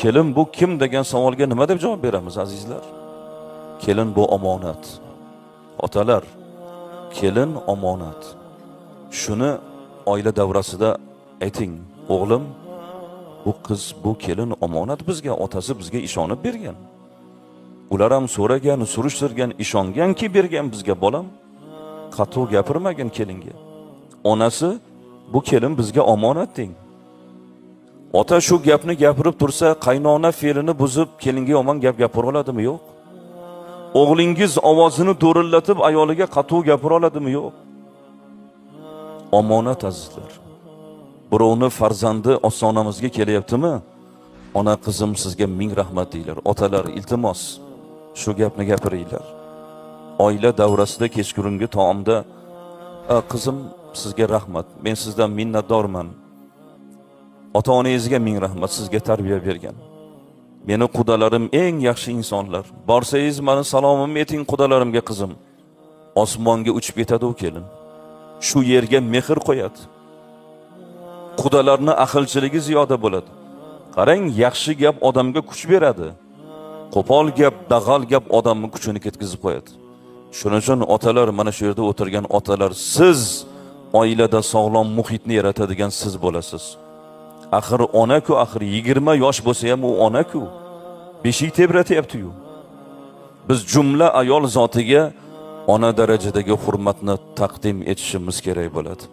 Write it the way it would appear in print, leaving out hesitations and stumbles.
kelin bu kim degan savolga nima deb javob beramiz azizlar? Kelin bu omonat. Otalar, kelin omonat. Shuni oila davrasida ayting, o'g'lim, bu qiz, bu kelin omonat bizga, otasi bizga ishonib bergan. Ular ham so'ragan, surishtirgan, ishonganki bergan bizga bolam. Qattiq gapirmagan kelinga. Onasi, bu kelin bizga omonat deng. Ota shu gapni gapirib tursa, qaynona fe'lini buzib kelinga yomon gap gapira oladimi? Yo'q. O'g'lingiz ovozini do'rillatib ayoliga qattiq gapira oladimi? Yo'q. Omonat azizlar. Birovni farzandi ostonamizga kelyaptimi? Ona qizim sizga ming rahmat deylar. Otalar, iltimos shu gapni gapiringlar. Oila davrasida kechqurungi taomda qizim sizga rahmat, men sizdan minnatdorman. Ota-onangizga ming rahmat, sizga tarbiya bergan. Meni qudalarim eng yaxshi insonlar. Borsangiz meni salomimni ayting qudalarimga qizim. Osmonga uchib ketadi u kelin. Shu yerga mehr qo'yadi. Qudalarning aqlchiligi ziyoda bo'ladi. Qarang, yaxshi gap odamga kuch beradi. Qo'pol gap, dag'al gap odamning kuchini ketkizib qo'yadi. Shuning uchun otalar, mana shu yerda o'tirgan otalar, siz oilada sog'lom muhitni yaratadigan siz bo'lasiz. Axir ona-ku, axir 20 yosh bo'lsa ham u ona-ku. Beshik tebratyapti-yu. Biz jumla ayol zotiga ona darajadagi hurmatni taqdim etishimiz kerak bo'ladi.